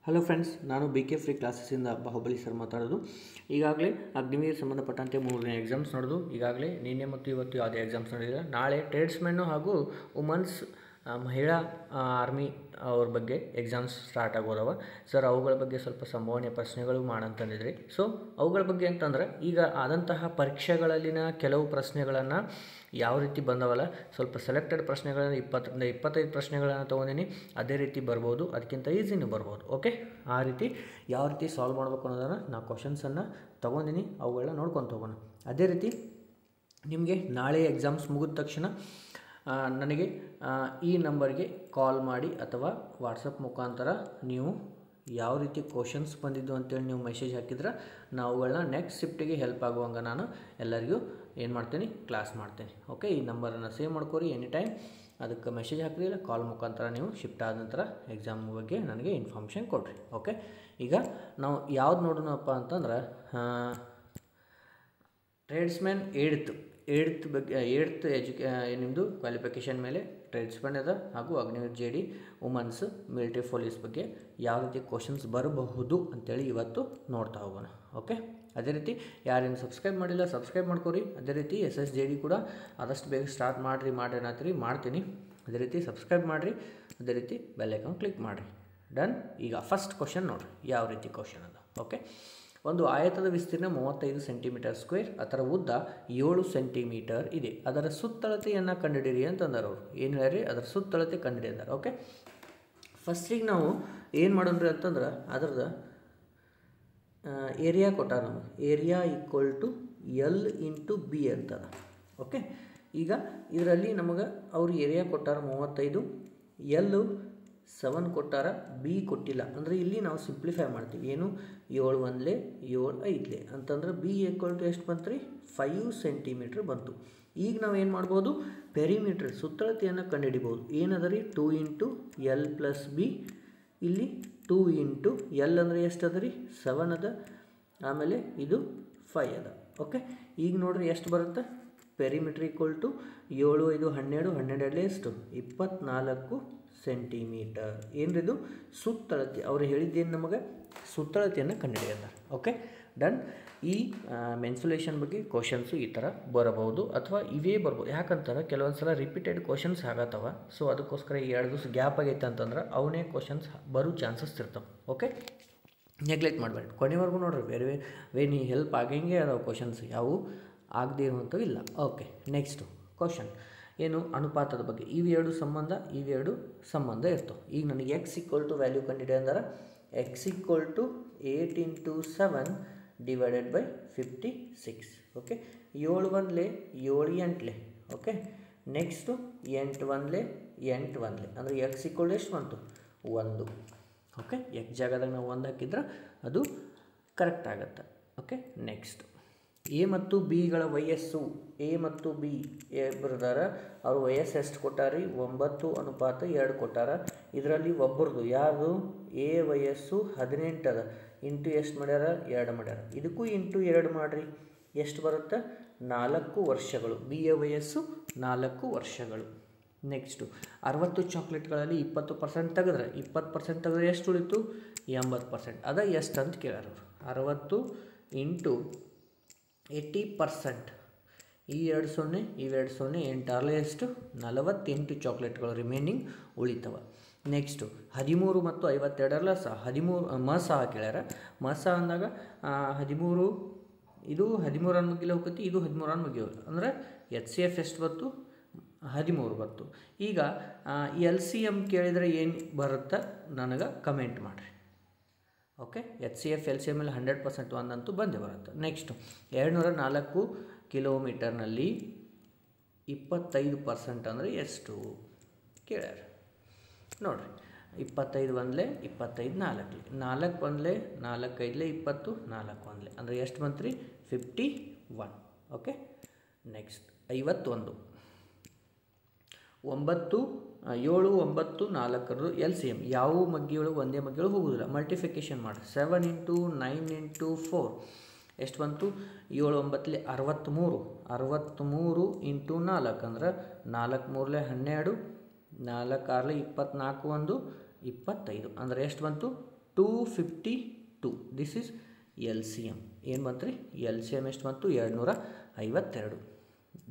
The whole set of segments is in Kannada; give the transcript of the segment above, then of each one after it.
ಹಲೋ ಫ್ರೆಂಡ್ಸ್, ನಾನು BK ಫ್ರೀ ಕ್ಲಾಸಸ್ಸಿಂದ ಬಾಹುಬಲಿ ಸರ್ ಮಾತಾಡೋದು. ಈಗಾಗಲೇ ಅಗ್ನಿವೀರ್ ಸಂಬಂಧಪಟ್ಟಂತೆ 3ನೇ ಎಕ್ಸಾಮ್ಸ್ ನಡೆದು ಈಗಾಗಲೇ ನಿನ್ನೆ ಮತ್ತು ಇವತ್ತು ಯಾವುದೇ ಎಕ್ಸಾಮ್ಸ್ ನಡೆದಿಲ್ಲ. ನಾಳೆ ಟ್ರೇಡ್ಸ್ಮೆನ್ನು ಹಾಗೂ ವುಮನ್ಸ್ ಮಹಿಳಾ ಆರ್ಮಿ ಅವ್ರ ಬಗ್ಗೆ ಎಕ್ಸಾಮ್ಸ್ ಸ್ಟಾರ್ಟ್ ಆಗೋದವ ಸರ್. ಅವುಗಳ ಬಗ್ಗೆ ಸ್ವಲ್ಪ ಸಂಭಾವನೆ ಪ್ರಶ್ನೆಗಳು ಮಾಡಂತಂದಿದ್ರಿ. ಸೊ ಅವುಗಳ ಬಗ್ಗೆ ಅಂತಂದ್ರೆ ಈಗ ಆದಂತಹ ಪರೀಕ್ಷೆಗಳಲ್ಲಿನ ಕೆಲವು ಪ್ರಶ್ನೆಗಳನ್ನು ಯಾವ ರೀತಿ ಬಂದವಲ್ಲ, ಸ್ವಲ್ಪ ಸೆಲೆಕ್ಟೆಡ್ ಪ್ರಶ್ನೆಗಳನ್ನು 20ರಿಂದ 25 ಪ್ರಶ್ನೆಗಳನ್ನು ತೊಗೊಂಡಿನಿ. ಅದೇ ರೀತಿ ಬರ್ಬೋದು, ಅದಕ್ಕಿಂತ ಈಸಿನೂ ಬರ್ಬೋದು. ಓಕೆ, ಆ ರೀತಿ ಯಾವ ರೀತಿ ಸಾಲ್ವ್ ಮಾಡಬೇಕು ಅನ್ನೋದನ್ನು ನಾವು ಕ್ವಶನ್ಸನ್ನು ತೊಗೊಂಡಿನಿ, ಅವುಗಳನ್ನ ನೋಡ್ಕೊಂಡು ಹೋಗೋಣ. ಅದೇ ರೀತಿ ನಿಮಗೆ ನಾಳೆ ಎಕ್ಸಾಮ್ಸ್ ಮುಗಿದ ತಕ್ಷಣ ನನಗೆ ಈ ನಂಬರ್ಗೆ ಕಾಲ್ ಮಾಡಿ ಅಥವಾ ವಾಟ್ಸಪ್ ಮುಖಾಂತರ ನೀವು ಯಾವ ರೀತಿ ಕ್ವಶನ್ಸ್ ಬಂದಿದ್ದು ಅಂತೇಳಿ ನೀವು ಮೆಸೇಜ್ ಹಾಕಿದ್ರೆ ನಾವುಗಳನ್ನ ನೆಕ್ಸ್ಟ್ ಶಿಫ್ಟಿಗೆ ಹೆಲ್ಪ್ ಆಗುವಂಗೆ ನಾನು ಎಲ್ಲರಿಗೂ ಏನು ಮಾಡ್ತೀನಿ, ಕ್ಲಾಸ್ ಮಾಡ್ತೀನಿ. ಓಕೆ, ಈ ನಂಬರನ್ನು ಸೇವ್ ಮಾಡ್ಕೊರಿ. ಎನಿ ಟೈಮ್ ಅದಕ್ಕೆ ಮೆಸೇಜ್ ಹಾಕಿದಿಲ್ಲ, ಕಾಲ್ ಮುಖಾಂತರ ನೀವು ಶಿಫ್ಟ್ ಆದ ನಂತರ ಎಕ್ಸಾಮ್ ಬಗ್ಗೆ ನನಗೆ ಇನ್ಫಾರ್ಮೇಷನ್ ಕೊಡಿರಿ. ಓಕೆ, ಈಗ ನಾವು ಯಾವ್ದು ನೋಡೋಣಪ್ಪ ಅಂತಂದ್ರೆ ಟ್ರೇಡ್ಸ್ಮ್ಯಾನ್ ಏಡ್ತ್ ಬಗ್ಗೆ ನಿಮ್ಮದು ಕ್ವಾಲಿಫಿಕೇಷನ್ ಮೇಲೆ ಟ್ರೇಡ್ಸ್ಮ್ಯಾನ್ ಅದ ಹಾಗೂ Agniveer JD women's military police ಬಗ್ಗೆ ಯಾವ ರೀತಿ ಕ್ವಶನ್ಸ್ ಬರಬಹುದು ಅಂತೇಳಿ ಇವತ್ತು ನೋಡ್ತಾ ಹೋಗೋಣ. ಓಕೆ, ಅದೇ ರೀತಿ ಯಾರೇನು ಸಬ್ಸ್ಕ್ರೈಬ್ ಮಾಡಿಲ್ಲ ಸಬ್ಸ್ಕ್ರೈಬ್ ಮಾಡ್ಕೊರಿ. ಅದೇ ರೀತಿ SSJD ಕೂಡ ಆದಷ್ಟು ಬೇಗ ಸ್ಟಾರ್ಟ್ ಮಾಡ್ರಿ ಮಾಡ್ತೀನಿ. ಅದೇ ರೀತಿ ಸಬ್ಸ್ಕ್ರೈಬ್ ಮಾಡಿರಿ. ಅದೇ ರೀತಿ ಬೆಲ್ ಐಕಾನ್ ಕ್ಲಿಕ್ ಮಾಡಿರಿ. ಡನ್. ಈಗ ಫಸ್ಟ್ ಕ್ವಶನ್ ನೋಡಿರಿ ಯಾವ ರೀತಿ ಕ್ವಶನ್ ಅದ. ಓಕೆ, ಒಂದು ಆಯತದ ವಿಸ್ತೀರ್ಣ 35 ಸೆಂಟಿಮೀಟರ್ ಸ್ಕ್ವೇರ್, ಅದರ ಉದ್ದ 7 ಸೆಂಟಿಮೀಟರ್ ಇದೆ. ಅದರ ಸುತ್ತಳತೆಯನ್ನು ಕಂಡುಹಿಡಿಯಿರಿ ಅಂತಂದಾರೆ ಅವರು. ಏನು ಹೇಳ್ರಿ, ಅದರ ಸುತ್ತಳತೆ ಕಂಡುಹಿಡಿದಾರೆ. ಓಕೆ, ಫಸ್ಟಿಗೆ ನಾವು ಏನು ಮಾಡೋಣ್ರಿ ಅಂತಂದ್ರೆ ಅದರದ ಏರಿಯಾ ಕೊಟ್ಟಾರ ನಮಗೆ. Area equal to L into B ಅಂತದ. ಓಕೆ, ಈಗ ಇದರಲ್ಲಿ ನಮಗೆ ಅವರು ಏರಿಯಾ ಕೊಟ್ಟಾರ 35, L 7 ಕೊಟ್ಟಾರ, B ಕೊಟ್ಟಿಲ್ಲ. ಅಂದರೆ ಇಲ್ಲಿ ನಾವು ಸಿಂಪ್ಲಿಫೈ ಮಾಡ್ತೀವಿ. ಏನು 7 1 7 5 ಅಂತಂದ್ರೆ B ಈಕ್ವಲ್ ಟು ಎಷ್ಟು ಬಂತು ರೀ, 5 ಸೆಂಟಿಮೀಟ್ರ್ ಬಂತು. ಈಗ ನಾವು ಏನು ಮಾಡ್ಬೋದು, ಪೆರಿಮೀಟ್ರ್ ಸುತ್ತಳತೆಯನ್ನು ಕಂಡುಹಿಡಿಬೋದು. ಏನದ ರೀ, 2 ಇಂಟು L ಪ್ಲಸ್ B. ಇಲ್ಲಿ 2 ಇಂಟು L ಅಂದರೆ ಎಷ್ಟು ಅದ ರೀ, 7 ಅದ. ಆಮೇಲೆ ಇದು 5 ಅದ. ಓಕೆ, ಈಗ ನೋಡ್ರಿ ಎಷ್ಟು ಬರುತ್ತೆ, ಪೆರಿಮೀಟ್ರ್ ಈಕ್ವಲ್ ಟು 7 5 12 12 ಎಷ್ಟು 24 ಸೆಂಟಿಮೀಟರ್. ಏನ್ರಿದು, ಸುತ್ತಳತೆ. ಅವರು ಹೇಳಿದ್ದೇನು ನಮಗೆ, ಸುತ್ತಳತೆಯನ್ನು ಕಂಡುಹಿಡಿಯುತ್ತಾರೆ. Okay, done. ಈ ಮೆನ್ಸುಲೇಷನ್ ಬಗ್ಗೆ ಕ್ವಶನ್ಸು ಈ ಥರ ಬರಬಹುದು ಅಥವಾ ಇವೇ ಬರ್ಬೋದು. ಯಾಕಂತಾರೆ ಕೆಲವೊಂದು ಸಲ ರಿಪೀಟೆಡ್ ಕ್ವಶನ್ಸ್ ಆಗತ್ತವ. ಸೊ ಅದಕ್ಕೋಸ್ಕರ 2 ದಿವಸ ಗ್ಯಾಪ್ ಆಗೈತೆ ಅಂತಂದ್ರೆ ಅವನೇ ಕ್ವಶನ್ಸ್ ಬರೋ ಚಾನ್ಸಸ್ ಇರ್ತವೆ. ಓಕೆ, ನೆಗ್ಲೆಕ್ಟ್ ಮಾಡಬೇಡಿ, ಕೊನೆವರೆಗೂ ನೋಡ್ರಿ. ಬೇರೆ ನೀ ಹೆಲ್ಪ್ ಆಗಂಗೆ ಅದಾವೆ ಕ್ವಶನ್ಸ್, ಯಾವುವು ಆಗದೇ ಇರುವಂಥವು ಇಲ್ಲ. ಓಕೆ, ನೆಕ್ಸ್ಟು ಕ್ವಶನ್ ಏನು, ಅನುಪಾತದ ಬಗ್ಗೆ. ಇವೆರಡು ಸಂಬಂಧ ಇರ್ತವೆ. ಈಗ ನನಗೆ X ಈಕ್ವಲ್ ಟು ವ್ಯಾಲ್ಯೂ ಕಂಡಿದೆ ಅಂದ್ರೆ X equal to 8 into 7 divided by 56. Okay, 7 1 7 8. Okay, next 8 1 8 1 ಅಂದರೆ X ಈಕ್ವಲ್ ಎಷ್ಟು ಬಂತು, 1. ಓಕೆ, X ಜಾಗದಾಗ ನಾವು 1 ಹಾಕಿದ್ರೆ ಅದು ಕರೆಕ್ಟ್ ಆಗುತ್ತೆ. ಓಕೆ, ನೆಕ್ಸ್ಟ್ ಎ ಮತ್ತು ಬಿಗಳ ವಯಸ್ಸು. ಎ ಮತ್ತು ಬಿ ಇಬ್ಬರದಾರ, ಅವ್ರ ವಯಸ್ಸು ಎಷ್ಟು ಕೊಟ್ಟಾರಿ, 9:2 ಕೊಟ್ಟಾರ. ಇದರಲ್ಲಿ ಒಬ್ಬರದು ಯಾರ್ದು, ಎ ವಯಸ್ಸು 18 ಅದ. ಇಂಟು ಎಷ್ಟು ಮಾಡ್ಯಾರ, 2 ಮಾಡ್ಯಾರ. ಇದಕ್ಕೂ ಇಂಟು 2 ಮಾಡಿರಿ, ಎಷ್ಟು ಬರುತ್ತೆ, 4 ವರ್ಷಗಳು. ಬಿ ಯ ವಯಸ್ಸು 4 ವರ್ಷಗಳು. ನೆಕ್ಸ್ಟು 60 ಚಾಕ್ಲೇಟ್ಗಳಲ್ಲಿ 20% ತೆಗೆದ್ರೆ 20% ತೆಗೆದ್ರೆ ಎಷ್ಟು ಉಳಿತು, 80%. ಅದ ಎಷ್ಟು ಅಂತ ಕೇಳ್ಯಾರ ಅವರು. 60 ಇಂಟು 80%. ಈ 2 0 ಇವೆರಡು 0 8 ಎಷ್ಟು, 48 ಚಾಕ್ಲೇಟ್ಗಳು ರಿಮೈನಿಂಗ್ ಉಳಿತವ. ನೆಕ್ಸ್ಟು 13 ಮತ್ತು 52 ಸಹ 13 ಮಸಹ ಕೇಳ್ಯಾರ. ಮಸಹ ಅಂದಾಗ 13 ಇದು 13 ಮುಗಿಲ ಹೋಗ್ತಿ, ಇದು 13 ಮುಗಿಯೋದು. ಅಂದರೆ HCF ಎಷ್ಟು ಬಂತು, 13 ಬಂತು. ಈಗ LCM ಕೇಳಿದರೆ ಏನು ಬರುತ್ತೆ ನನಗೆ ಕಮೆಂಟ್ ಮಾಡಿರಿ. ಓಕೆ, HCF LCM ಅಲ್ಲಿ 100% ಒಂದಂತೂ ಬಂದೇ ಬರುತ್ತೆ. ನೆಕ್ಸ್ಟು 204 ಕಿಲೋಮೀಟರ್ನಲ್ಲಿ 25% ಅಂದರೆ ಎಷ್ಟು ಕೇಳ್ಯಾರ ನೋಡಿರಿ. 25 1 25 4 4 1 4 5 20 4 1 ಅಂದರೆ ಎಷ್ಟು ಬಂತು ರೀ, 51. ಓಕೆ, ನೆಕ್ಸ್ಟ್ 51 9 7 9 4 LCM ಯಾವ ಮಗ್ಗಿಗಳು ಒಂದೇ ಮಗ್ಗಿಗಳು ಹೋಗೋದಿಲ್ಲ. ಮಲ್ಟಿಫಿಕೇಷನ್ ಮಾಡಿ 7 ಇಂಟು 9 ಇಂಟು 4 ಎಷ್ಟು ಬಂತು, 7 9 63. 63 ಇಂಟು 4 ಅಂದ್ರೆ 4 3 12, 4 6 24 1 25 ಅಂದರೆ ಎಷ್ಟು ಬಂತು 252. This is L C M. ಏನು ಬಂತು ರೀ? ಎಲ್ ಸಿ ಎಮ್ ಎಷ್ಟು ಬಂತು? 252.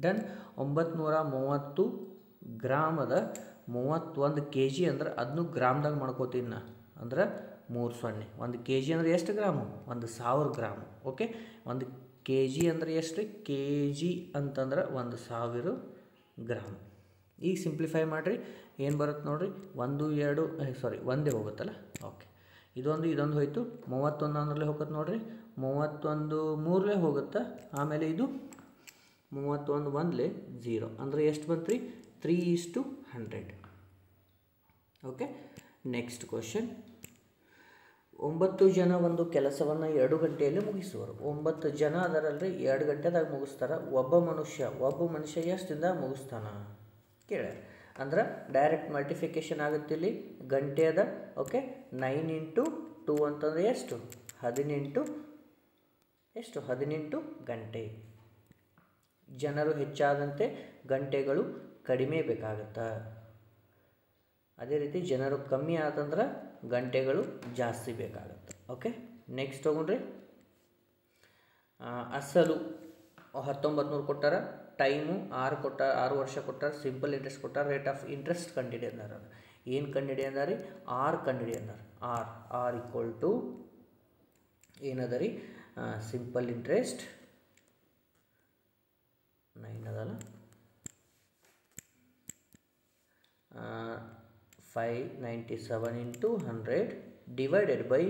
ಡನ್. 930 ಗ್ರಾಮದ 31 kg ಅಂದ್ರೆ ಅದನ್ನು ಗ್ರಾಮ್ದಾಗ ಮಾಡ್ಕೋತೀನಿ ನಾ. ಅಂದ್ರೆ 3 1 kg ಅಂದರೆ ಎಷ್ಟು ಗ್ರಾಮು? 1000 ಗ್ರಾಮು. ಓಕೆ, 1 kg ಅಂದರೆ ಎಷ್ಟು? kg ಅಂತಂದ್ರೆ 1000 ಗ್ರಾಮ್. ಈಗ ಸಿಂಪ್ಲಿಫೈ ಮಾಡಿರಿ, ಏನು ಬರುತ್ತೆ ನೋಡಿರಿ? 1 2 ಒಂದೇ ಹೋಗುತ್ತಲ್ಲ. ಓಕೆ, ಇದೊಂದು ಹೋಯಿತು. 31 ಅಂದ್ರಲ್ಲೇ ಹೋಗುತ್ತೆ ನೋಡಿರಿ. 31 3ಲೇ ಹೋಗುತ್ತೆ. ಆಮೇಲೆ ಇದು 31 1ಲೇ 0 ಅಂದರೆ ಎಷ್ಟು ಬಂತು ರೀ? 3:100. Okay, next question. 9 ಜನ ಒಂದು ಕೆಲಸವನ್ನು 2 ಗಂಟೆಯಲ್ಲಿ ಮುಗಿಸುವರು. 9 ಜನ ಅದರಲ್ಲಿ 2 ಗಂಟೆದಾಗ ಮುಗಿಸ್ತಾರೆ. ಒಬ್ಬ ಮನುಷ್ಯ ಎಷ್ಟಿಂದ ಮುಗಿಸ್ತಾನ ಕೇಳ. ಅಂದ್ರೆ ಡೈರೆಕ್ಟ್ ಮಲ್ಟಿಫಿಕೇಶನ್ ಆಗುತ್ತೆ ಇಲ್ಲಿ. ಗಂಟೆ ಅದ. ಓಕೆ, 9 × 2 ಅಂತಂದರೆ ಎಷ್ಟು? 18. ಎಷ್ಟು? 18 ಗಂಟೆ. ಜನರು ಹೆಚ್ಚಾದಂತೆ ಗಂಟೆಗಳು ಕಡಿಮೆ ಬೇಕಾಗುತ್ತೆ. ಅದೇ ರೀತಿ ಜನರು ಕಮ್ಮಿ ಆತಂದ್ರೆ ಗಂಟೆಗಳು ಜಾಸ್ತಿ ಬೇಕಾಗುತ್ತೆ. ಓಕೆ, ನೆಕ್ಸ್ಟ್ ತೊಗೊಂಡ್ರಿ. ಅಸಲು 1900 ಕೊಟ್ಟಾರ. ಟೈಮು 6 ವರ್ಷ ಕೊಟ್ಟಾರ. ಸಿಂಪಲ್ ಇಂಟ್ರೆಸ್ಟ್ ಕೊಟ್ಟಾರ. ರೇಟ್ ಆಫ್ ಇಂಟ್ರೆಸ್ಟ್ ಕಂಡಿಡಿ ಅಂದಾರ. ಏನು ಕಂಡಿಡಿ ಅಂದಾರ ರೀ? ಆರ್ ಕಂಡಿಡಿ ಅಂದಾರ. ಆರ್ ಈಕ್ವಲ್ ಟು ಏನದ ರೀ? ಸಿಂಪಲ್ ಇಂಟ್ರೆಸ್ಟ್ 9 ಅದಲ್ಲ, 597 × 100 ಡಿವೈಡೆಡ್ ಬೈ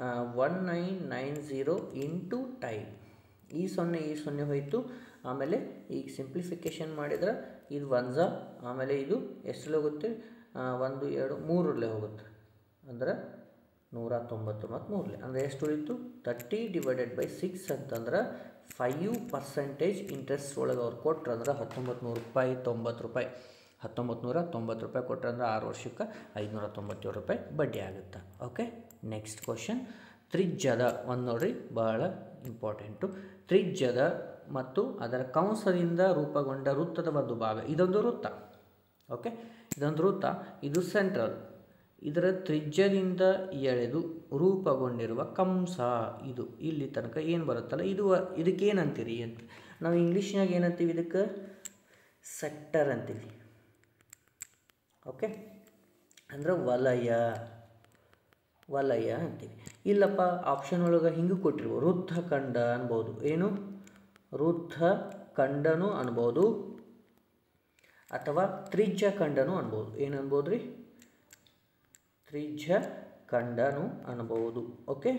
1990 ಇಂಟು ಟೈಮ್. ಈ 0 ಹೋಯಿತು. ಆಮೇಲೆ ಈಗ ಸಿಂಪ್ಲಿಫಿಕೇಶನ್ ಮಾಡಿದ್ರೆ ಇದು 1 ಆಮೇಲೆ ಇದು ಎಷ್ಟರಲ್ಲಿ ಹೋಗುತ್ತೆ? 1 2 3ರಲ್ಲೇ ಹೋಗುತ್ತೆ. ಅಂದ್ರೆ 190 ಮತ್ತು 3 ಅಂದರೆ ಎಷ್ಟು ಉಳಿತು? 30 ಡಿವೈಡೆಡ್ ಬೈ 6 ಅಂತಂದ್ರೆ 5% ಇಂಟ್ರೆಸ್ಟ್ ಒಳಗೆ ಅವ್ರು ಕೊಟ್ರು ಅಂದ್ರೆ 1900 ರೂಪಾಯಿ 90 ರೂಪಾಯಿ. 1990 ರೂಪಾಯಿ ಕೊಟ್ಟರೆ ಅಂದರೆ 6 ವರ್ಷಕ್ಕೆ 597 ರೂಪಾಯಿ ಬಡ್ಡಿ ಆಗುತ್ತೆ. Okay, next question. ತ್ರಿಜ್ಯದ ಒಂದು ನೋಡ್ರಿ, ಭಾಳ ಇಂಪಾರ್ಟೆಂಟು. ತ್ರಿಜ್ಯದ ಮತ್ತು ಅದರ ಕಂಸದಿಂದ ರೂಪುಗೊಂಡ ವೃತ್ತದ ಒಂದು ಭಾಗ. ಇದೊಂದು ವೃತ್ತ. ಓಕೆ, ಇದೊಂದು ವೃತ್ತ. ಇದು ಸೆಂಟ್ರಲ್. ಇದರ ತ್ರಿಜ್ಯದಿಂದ ಎಳೆದು ರೂಪುಗೊಂಡಿರುವ ಕಂಸ ಇದು. ಇಲ್ಲಿ ತನಕ ಏನು ಬರುತ್ತಲ್ಲ ಇದಕ್ಕೆ ಏನಂತೀರಿ ಅಂತ ನಾವು ಇಂಗ್ಲೀಷ್ನಾಗ ಏನಂತೀವಿ? ಇದಕ್ಕೆ ಸೆಕ್ಟರ್ ಅಂತೀವಿ. ಓಕೆ, ಅಂದ್ರೆ ವಲಯ ಅಂತೀವಿ. ಇಲ್ಲಪ್ಪ ಆಪ್ಷನ್ ಒಳಗೆ ಹಿಂಗೆ ಕೊಟ್ಟಿರ್ಬೋದು. ವೃತ್ತಖಂಡ ಅನ್ಬೋದು. ಏನು? ವೃತ್ತಖಂಡನೂ ಅನ್ಬೋದು ಅಥವಾ ತ್ರಿಜ್ಯಖಂಡನೂ ಅನ್ಬೋದು. ಏನು ಅನ್ಬೋದು ರೀ? ತ್ರಿಜ್ಯಖಂಡನೂ ಅನ್ಬೋದು. Okay,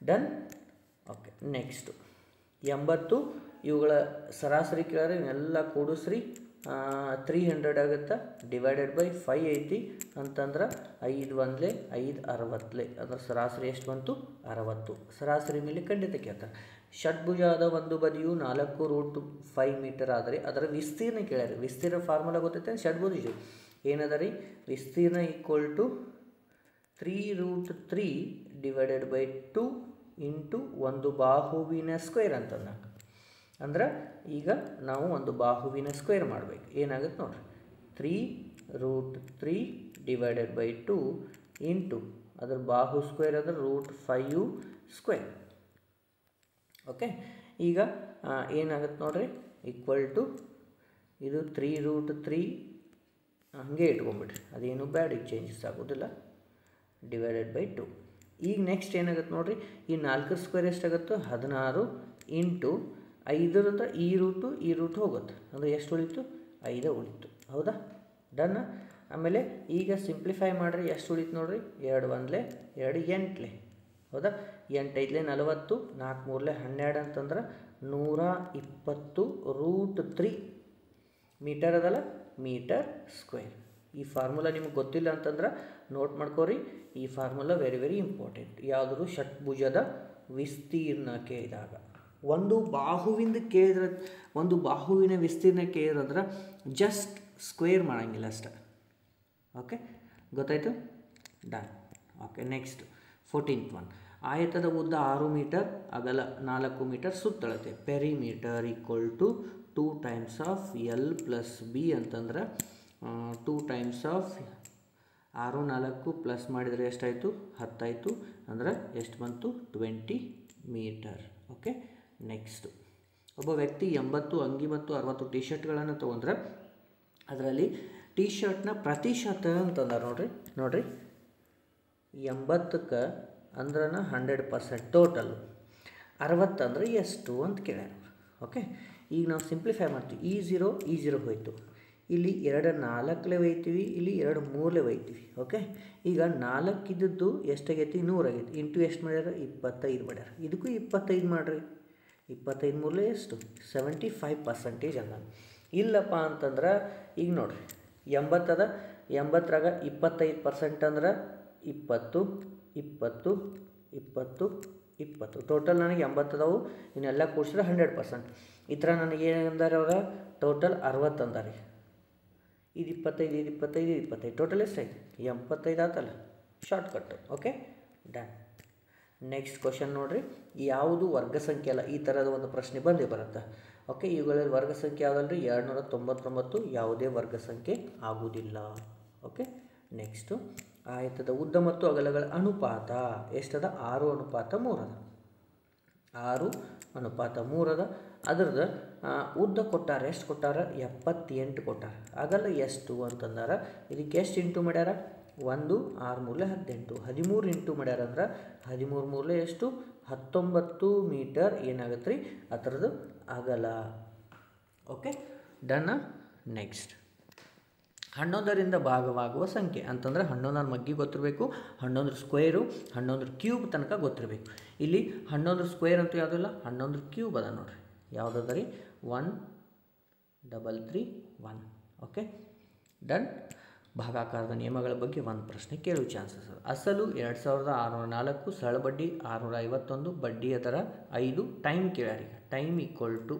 done. ಓಕೆ, ನೆಕ್ಸ್ಟು 80 ಇವುಗಳ ಸರಾಸರಿ ಕೇಳಿದ್ರೆ ಇವನ್ನೆಲ್ಲ ಕೂಡಿಸ್ರಿ 300 ಆಗುತ್ತೆ. ಡಿವೈಡೆಡ್ ಬೈ 5 ಐತಿ ಅಂತಂದ್ರೆ 5 1 5 60 ಅಂದ್ರೆ ಸರಾಸರಿ ಎಷ್ಟು ಬಂತು? 60. ಸರಾಸರಿ ಮೇಲೆ ಖಂಡಿತ ಕೇಳ್ತಾರೆ. ಷಡ್ಭುಜಾದ ಒಂದು ಬದಿಯು 4√5 ಮೀಟರ್ ಆದರೆ ಅದರ ವಿಸ್ತೀರ್ಣ ಕೇಳ್ಯಾರ. ವಿಸ್ತೀರ್ಣ ಫಾರ್ಮುಲಾ ಗೊತ್ತೈತೆ? ಷಡ್ಭುಜ ಏನದ ರೀ? ವಿಸ್ತೀರ್ಣ equal to 3√3 divided by 2 into ಒಂದು ಬಾಹುವಿನ ಸ್ಕ್ವೇರ್ ಅಂತಂದ. ಅಂದ್ರೆ ಈಗ ನಾವು ಒಂದು ಬಾಹುವಿನ ಸ್ಕ್ವೇರ್ ಮಾಡಬೇಕು. ಏನಾಗುತ್ತೆ ನೋಡ್ರಿ, 3√3 ಡಿವೈಡೆಡ್ ಬೈ 2 ಇಂಟು ಅದ್ರ ಬಾಹು ಸ್ಕ್ವೇರ್ ಅಂದ್ರೆ √5 ಸ್ಕ್ವೇರ್. ಓಕೆ, ಈಗ ಏನಾಗುತ್ತೆ ನೋಡ್ರಿ, ಈಕ್ವಲ್ ಟು ಇದು 3√3 ಹಾಗೆ ಇಟ್ಕೊಂಡ್ಬಿಡ್ರಿ. ಅದೇನು ಬ್ಯಾಡ್, ಈಗ ಚೇಂಜಸ್ ಆಗೋದಿಲ್ಲ. Divided by 2. ಈಗ ನೆಕ್ಸ್ಟ್ ಏನಾಗುತ್ತೆ ನೋಡ್ರಿ, ಈ 4 ಸ್ಕ್ವೇರ್ ಎಷ್ಟಾಗುತ್ತೋ 16 ಇಂಟು 5 ಅಂದ್ರೆ ಈ ರೂಟು ಹೋಗುತ್ತೆ. ಅಂದರೆ ಎಷ್ಟು ಉಳಿತು? 5 ಉಳಿತು. ಹೌದಾ? ಡನ್. ಆಮೇಲೆ ಈಗ ಸಿಂಪ್ಲಿಫೈ ಮಾಡಿರಿ. ಎಷ್ಟು ಉಳಿತು ನೋಡ್ರಿ? 2 1 2 8. ಹೌದಾ? 8 5 40, 4 3 12 ಅಂತಂದ್ರೆ 120√3 ಮೀಟರ್ ಅದಲ್ಲ, ಮೀಟರ್ ಸ್ಕ್ವೇರ್. ಈ ಫಾರ್ಮುಲಾ ನಿಮಗೆ ಗೊತ್ತಿಲ್ಲ ಅಂತಂದ್ರೆ ನೋಟ್ ಮಾಡ್ಕೋರಿ. ಈ ಫಾರ್ಮುಲಾ ವೆರಿ ವೆರಿ ಇಂಪಾರ್ಟೆಂಟ್. ಯಾವುದಾದ್ರು ಷಟ್ಭುಜದ ವಿಸ್ತೀರ್ಣ ಕೇಳಿದಾಗ, ಒಂದು ಬಾಹುವಿಂದ ಕೇಳಿದ್ರೆ, ಒಂದು ಬಾಹುವಿನ ವಿಸ್ತೀರ್ಣ ಕೇಳಿದ್ರೆ ಜಸ್ಟ್ ಸ್ಕ್ವೇರ್ ಮಾಡೋಂಗಿಲ್ಲ ಅಷ್ಟೆ. ಓಕೆ, ಗೊತ್ತಾಯಿತು? Done. Okay, next 14th one. ಆಯತದ ಉದ್ದ 6 ಮೀಟರ್, ಅಗಲ 4 ಮೀಟರ್, ಸುತ್ತಳತೆ perimeter equal to 2 times of L plus B ಅಂತಂದ್ರೆ 2 ಟೈಮ್ಸ್ ಆಫ್ 6 4 ಪ್ಲಸ್ ಮಾಡಿದರೆ ಎಷ್ಟಾಯಿತು 10 ಆಯಿತು ಅಂದರೆ ಎಷ್ಟು ಬಂತು 20 ಮೀಟರ್. ಓಕೆ ನೆಕ್ಸ್ಟು ಒಬ್ಬ ವ್ಯಕ್ತಿ 80 ಅಂಗಿ ಮತ್ತು 60 ಟಿ ಶರ್ಟ್ಗಳನ್ನು ತೊಗೊಂಡ್ರೆ ಅದರಲ್ಲಿ ಟಿ ಶರ್ಟ್ನ ಪ್ರತಿಶತ ಅಂತಂದ್ರೆ ನೋಡ್ರಿ 80ಕ್ಕೆ ಅಂದ್ರೆ 100% ಟೋಟಲ್ಲು, 60 ಅಂದರೆ ಎಷ್ಟು ಅಂತ ಕೇಳ್ಯಾರ. ಓಕೆ ಈಗ ನಾವು ಸಿಂಪ್ಲಿಫೈ ಮಾಡ್ತೀವಿ. ಈ ಝೀರೋ ಹೋಯಿತು, ಇಲ್ಲಿ 2 4 ಒಯ್ತೀವಿ, ಇಲ್ಲಿ 2 3 ಒಯ್ತೀವಿ. ಓಕೆ ಈಗ 4 ಇದ್ದದ್ದು ಎಷ್ಟಾಗೈತಿ 100 ಆಗೈತಿ. ಇಂಟು ಎಷ್ಟು ಮಾಡ್ಯಾರ 25 ಮಾಡ್ಯಾರ. ಇದಕ್ಕೂ 25 ಮಾಡಿರಿ, 25 ಮೂರಲೆ ಎಷ್ಟು 75% ಅದ. ಇಲ್ಲಪ್ಪ ಅಂತಂದ್ರೆ ಈಗ ನೋಡಿರಿ 80 ಅದ, 80ರಾಗ 25% ಅಂದ್ರೆ 20 20 20 20 ಟೋಟಲ್ ನನಗೆ 80 ಅದಾವು. ಇನ್ನೆಲ್ಲ ಕೂಡಿಸಿದ್ರೆ 100%. ಈ ಥರ ನನಗೆ ಏನು ಅಂದಾರೆ ಅವರ ಟೋಟಲ್ 60 ಅಂದಾರೆ. ಇದು 25 ಇದು 25 ಇದು 25 ಟೋಟಲ್ ಎಷ್ಟಾಯ್ತು 85 ಆತಲ್ಲ, shortcut. Okay done. Next question ನೋಡಿರಿ, ಯಾವುದು ವರ್ಗ ಸಂಖ್ಯೆ ಅಲ್ಲ. ಈ ಥರದ ಒಂದು ಪ್ರಶ್ನೆ ಬಂದೇ ಬರುತ್ತೆ. ಓಕೆ ಇವುಗಳಲ್ಲಿ ವರ್ಗ ಸಂಖ್ಯೆ ಯಾವುದಲ್ರಿ 299 ಯಾವುದೇ ವರ್ಗ ಸಂಖ್ಯೆ ಆಗುವುದಿಲ್ಲ. ಓಕೆ ನೆಕ್ಸ್ಟು ಆಯತದ ಉದ್ದ ಮತ್ತು ಅಗಲಗಳ ಅನುಪಾತ ಎಷ್ಟದ 6:3 ಅದ. 6:3 ಅದ. ಅದ್ರದ್ದು ಉದ್ದ ಕೊಟ್ಟಾರ ಎಷ್ಟು ಕೊಟ್ಟಾರ 78 ಕೊಟ್ಟಾರ. ಅಗಲ ಎಷ್ಟು ಅಂತಂದಾರ ಇದಕ್ಕೆ ಎಷ್ಟು ಇಂಟು ಮಾಡ್ಯಾರ 1 6 ಮೂರಲೆ 18 13 ಇಂಟು ಮಾಡ್ಯಾರ ಅಂದ್ರೆ 13 ಮೂರಲೆ ಎಷ್ಟು 19 ಮೀಟರ್ ಏನಾಗುತ್ತೆ ರೀ ಅದರದ್ದು ಅಗಲ. Okay done. ನೆಕ್ಸ್ಟ್ 11ರಿಂದ ಭಾಗವಾಗುವ ಸಂಖ್ಯೆ ಅಂತಂದ್ರೆ 11 ಮಗ್ಗಿ ಗೊತ್ತಿರಬೇಕು, 11 ಸ್ಕ್ವೇರು 11 ಕ್ಯೂಬ್ ತನಕ ಗೊತ್ತಿರಬೇಕು. ಇಲ್ಲಿ 11 ಸ್ಕ್ವೇರ್ ಅಂತೂ ಯಾವುದಿಲ್ಲ, 11 ಕ್ಯೂಬ್ ಅದ ನೋಡ್ರಿ. ಯಾವುದದ ರೀ 1331. Okay done. ಭಾಗಾಕಾರದ ನಿಯಮಗಳ ಬಗ್ಗೆ ಒಂದು ಪ್ರಶ್ನೆ ಕೇಳುವ ಚಾನ್ಸಸ್. ಅಸಲು 2604, ಸರಳ ಬಡ್ಡಿ 651, ಬಡ್ಡಿಯ ದರ 5, ಟೈಮ್ ಕೇಳ್ಯಾರೀಗ. ಟೈಮ್ ಈಕ್ವಲ್ ಟು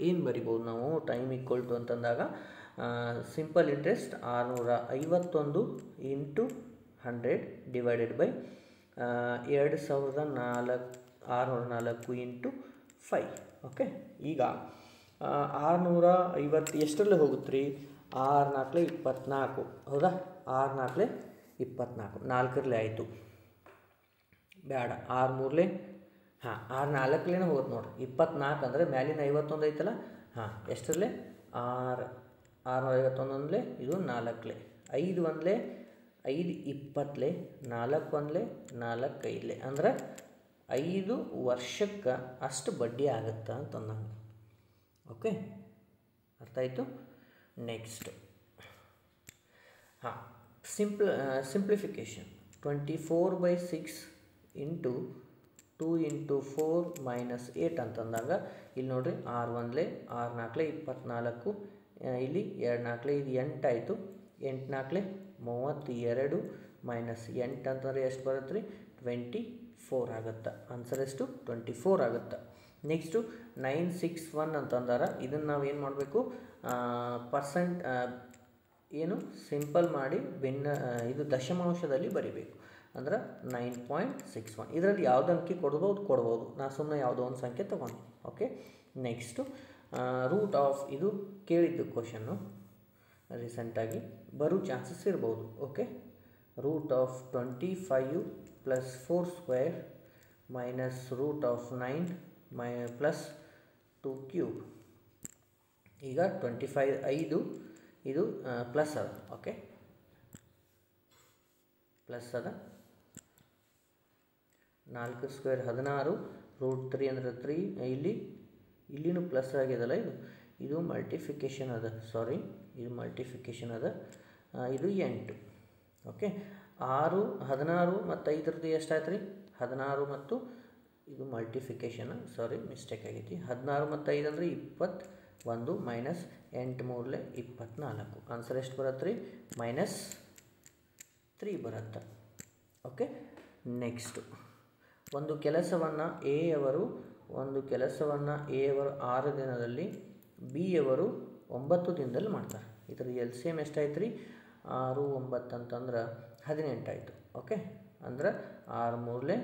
ಏನು ಬರಿಬೋದು ನಾವು ಟೈಮ್ ಈಕ್ವಲ್ ಟು ಅಂತಂದಾಗ simple interest 651 into 100 divided by 2604 into 5. Okay ಈಗ 650 ಎಷ್ಟರಲ್ಲೇ ಹೋಗುತ್ತೆ ರೀ 6 4 24 ಹೌದಾ. 6 4 24 4ರಲ್ಲೇ ಆಯಿತು ಬೇಡ 6 3 ಹಾಂ 6 4ಲೇನೆ ಹೋಗುತ್ತೆ ನೋಡಿರಿ. 24 ಅಂದರೆ ಮ್ಯಾಲಿನ 51 ಐತಲ್ಲ, ಹಾಂ ಎಷ್ಟರಲ್ಲೇ 651 ಇದು 4 5 1 5 20 4 1 4 5 ಅಂದ್ರೆ 5 ವರ್ಷಕ್ಕೆ ಅಷ್ಟು ಬಡ್ಡಿ ಆಗುತ್ತೆ ಅಂತಂದಂಗೆ. ಓಕೆ ಅರ್ಥ ಆಯಿತು. ನೆಕ್ಸ್ಟ್ ಹಾಂ ಸಿಂಪ್ಲಿಫಿಕೇಷನ್ 24/6 ಇಂಟು 2 ಇಂಟು 4 ಮೈನಸ್ 8 ಅಂತಂದಾಗ ಇಲ್ಲಿ ನೋಡಿರಿ 6 1 6 4 24 ಇಲ್ಲಿ 2 4 ಇದು 8 ಆಯಿತು. 8 4 32 ಮೈನಸ್ 8 ಅಂತಂದರೆ ಎಷ್ಟು ಬರುತ್ತೆ ರೀ 24 ಆಗುತ್ತೆ. ಆನ್ಸರ್ ಎಷ್ಟು 24 ಆಗುತ್ತೆ. ನೆಕ್ಸ್ಟು 961 ಅಂತಂದಾರ ಇದನ್ನು ನಾವು ಏನು ಮಾಡಬೇಕು ಪರ್ಸೆಂಟ್ ಏನು ಸಿಂಪಲ್ ಮಾಡಿ ಇದು ದಶಮಾಂಶದಲ್ಲಿ ಬರಿಬೇಕು. ಅಂದ್ರೆ 9.61 ಇದರಲ್ಲಿ ಯಾವುದೇ ಅಂಕಿ ಕೊಡ್ಬೋದು. ನಾನು ಸುಮ್ಮನೆ ಯಾವುದೋ ಒಂದು ಸಂಖ್ಯೆ ತೊಗೊಂಡು. ಓಕೆ ನೆಕ್ಸ್ಟು ರೂಟ್ ಆಫ್ ಇದು ಕೇಳಿದ್ದು ಕ್ವಶನ್ನು ರೀಸೆಂಟಾಗಿ ಬರೋ ಚಾನ್ಸಸ್ ಇರ್ಬೋದು. Okay root of 25 plus 4 square minus root of 9 plus 2 cube. ಈಗ 25 5 ಇದು ಪ್ಲಸ್ ಅದ. ಓಕೆ ಪ್ಲಸ್ ಅದ 4 ಸ್ಕ್ವೇರ್ 16 ರೂಟ್ 3 ಅಂದರೆ 3 ಇಲ್ಲಿನೂ ಪ್ಲಸ್ ಆಗ್ಯದಲ್ಲ ಇದು ಮಲ್ಟಿಫಿಕೇಷನ್ ಅದ. ಸಾರಿ ಇದು ಮಲ್ಟಿಫಿಕೇಷನ್ ಅದ. ಇದು 8. ಓಕೆ 6 16 ಮತ್ತು 5ರದ್ದು ಎಷ್ಟಾಯ್ತು ರೀ 16 ಮತ್ತು ಇದು ಮಲ್ಟಿಫಿಕೇಷನ್ ಸಾರಿ ಮಿಸ್ಟೇಕ್ ಆಗೈತಿ. 16 ಮತ್ತು 5 ಅಂದರೆ 21 ಮೈನಸ್ 8 3 24 ಆನ್ಸರ್ ಎಷ್ಟು ಬರುತ್ತೆ ರೀ -3 ಬರುತ್ತೆ. ಓಕೆ ನೆಕ್ಸ್ಟು ಒಂದು ಕೆಲಸವನ್ನು ಎ ಅವರು 6 ದಿನದಲ್ಲಿ ಬಿ ಅವರು 9 ದಿನದಲ್ಲಿ ಮಾಡ್ತಾರೆ. ಇದರ LCM ಎಷ್ಟಾಯ್ತು ರೀ 6 9 ಅಂತಂದ್ರೆ 18 ಆಯಿತು. ಓಕೆ ಅಂದ್ರೆ 6 3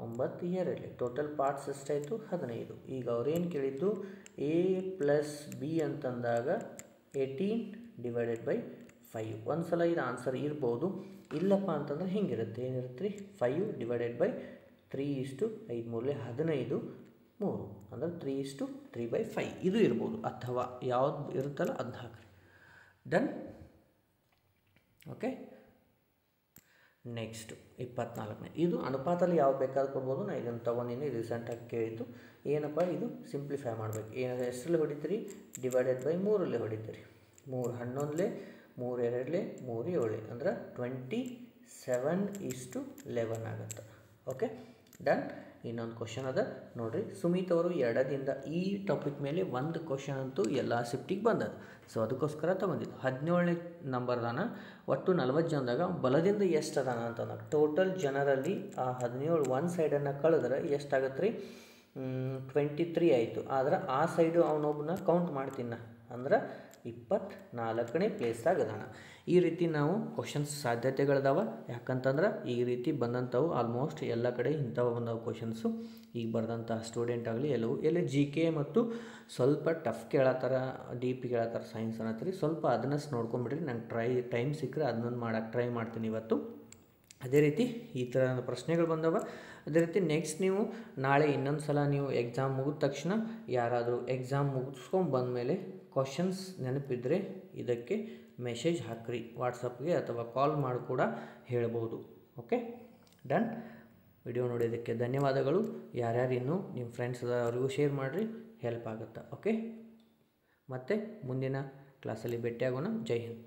9 2 ಟೋಟಲ್ ಪಾರ್ಟ್ಸ್ ಎಷ್ಟಾಯಿತು 15. ಈಗ ಅವ್ರೇನು ಕೇಳಿದ್ದು ಎ ಪ್ಲಸ್ ಬಿ ಅಂತಂದಾಗ 18 ಡಿವೈಡೆಡ್ ಬೈ 5. ಒಂದು ಸಲ ಇದು ಆನ್ಸರ್ ಇರ್ಬೋದು, ಇಲ್ಲಪ್ಪ ಅಂತಂದ್ರೆ ಹಿಂಗಿರುತ್ತೆ, ಏನಿರುತ್ತೆ ರೀ 5 ಡಿವೈಡೆಡ್ ಬೈ 3:5 ಮೂರಲೆ 15 3 ಅಂದರೆ 3:3/5 ಇದು ಇರ್ಬೋದು, ಅಥವಾ ಯಾವ್ದು ಇರುತ್ತಲ್ಲ ಅದನ್ನ ಹಾಕ್ರಿ. ಡನ್. ಓಕೆ, ನೆಕ್ಸ್ಟು 24ನೇ, ಇದು ಅನುಪಾತದಲ್ಲಿ ಯಾವ್ದು ಬೇಕಾದ್ರೂ ಕೊಡ್ಬೋದು. ನಾನು ಇದನ್ನು ತೊಗೊಂಡಿನಿ, ರೀಸೆಂಟಾಗಿ ಕೇಳಿದ್ದು. ಏನಪ್ಪ ಇದು ಸಿಂಪ್ಲಿಫೈ ಮಾಡಬೇಕು. ಏನಾದರೂ ಎಷ್ಟರಲ್ಲಿ ಹೊಡಿತೀರಿ, ಡಿವೈಡೆಡ್ ಬೈ 3 ಹೊಡಿತೀರಿ. 3 11 3 2 3 7 ಅಂದ್ರೆ 27:11 ಆಗುತ್ತೆ. Okay, done. ಇನ್ನೊಂದು ಕ್ವಶನ್ ಅದ ನೋಡಿರಿ. ಸುಮಿತ್ ಅವರು 2ರಿಂದ ಈ ಟಾಪಿಕ್ ಮೇಲೆ ಒಂದು ಕ್ವಶನ್ ಅಂತೂ ಎಲ್ಲ ಶಿಫ್ಟಿಗೆ ಬಂದದ್ದು. ಸೊ ಅದಕ್ಕೋಸ್ಕರ ತೊಗೊಂಡಿದ್ದು. 17ನೇ ನಂಬರ್ದಾನ, ಒಟ್ಟು 40 ಜನದಾಗ ಬಲದಿಂದ ಎಷ್ಟು ಅದಾನ ಅಂತಂದಾಗ ಟೋಟಲ್ ಜನರಲ್ಲಿ ಆ 17 ಒಂದು ಸೈಡನ್ನು ಕಳೆದ್ರೆ ಎಷ್ಟಾಗತ್ತೆ ರೀ, 23 ಆಯಿತು. ಆದ್ರೆ ಆ ಸೈಡು ಅವನೊಬ್ಬನ ಕೌಂಟ್ ಮಾಡ್ತೀನಿ ಅಂದ್ರೆ 24ನೇ ಪ್ಲೇಸ್ದಾಗ ಅದಾನ. ಈ ರೀತಿ ನಾವು ಕ್ವಶನ್ಸ್ ಸಾಧ್ಯತೆಗಳಿದಾವ. ಯಾಕಂತಂದ್ರೆ ಈ ರೀತಿ ಬಂದಂಥವು ಆಲ್ಮೋಸ್ಟ್ ಎಲ್ಲ ಕಡೆ ಇಂಥವು ಬಂದವು ಕ್ವಶನ್ಸು. ಈಗ ಬರೆದಂಥ ಸ್ಟೂಡೆಂಟ್ ಆಗಲಿ ಎಲ್ಲವೂ ಎಲ್ಲಿ GK ಮತ್ತು ಸ್ವಲ್ಪ ಟಫ್ ಕೇಳತ್ತಾರ, ಡೀಪ್ ಕೇಳತ್ತಾರ ಸೈನ್ಸ್ ಅನ್ನತ್ತೀರಿ, ಸ್ವಲ್ಪ ಅದನ್ನ ನೋಡ್ಕೊಂಬಿಡ್ರಿ. ನಂಗೆ ಟೈಮ್ ಸಿಕ್ಕರೆ ಅದನ್ನೊಂದು ಮಾಡೋಕ್ಕೆ ಟ್ರೈ ಮಾಡ್ತೀನಿ ಇವತ್ತು. ಅದೇ ರೀತಿ ಈ ಥರ ಪ್ರಶ್ನೆಗಳು ಬಂದವ. ಅದೇ ರೀತಿ ನೆಕ್ಸ್ಟ್ ನೀವು ನಾಳೆ ಇನ್ನೊಂದು ಸಲ ನೀವು ಎಕ್ಸಾಮ್ ಮುಗಿದ ತಕ್ಷಣ ಯಾರಾದರೂ ಎಕ್ಸಾಮ್ ಮುಗಿಸ್ಕೊಂಡು ಬಂದಮೇಲೆ ಕ್ವಶನ್ಸ್ ನೆನಪಿದ್ದರೆ ಇದಕ್ಕೆ ಮೆಸೇಜ್ ಹಾಕ್ರಿ ವಾಟ್ಸಪ್ಗೆ, ಅಥವಾ ಕಾಲ್ ಮಾಡಿ ಕೂಡ ಹೇಳ್ಬೋದು. Okay, done. ವಿಡಿಯೋ ನೋಡೋದಕ್ಕೆ ಧನ್ಯವಾದಗಳು. ಯಾರ್ಯಾರು ಇನ್ನೂ ನಿಮ್ಮ ಫ್ರೆಂಡ್ಸ್ ಅವರಿಗೂ ಶೇರ್ ಮಾಡಿರಿ, ಹೆಲ್ಪ್ ಆಗುತ್ತೆ. ಓಕೆ, ಮತ್ತು ಮುಂದಿನ ಕ್ಲಾಸಲ್ಲಿ ಭೇಟಿಯಾಗೋಣ. ಜೈ ಹಿಂದ್.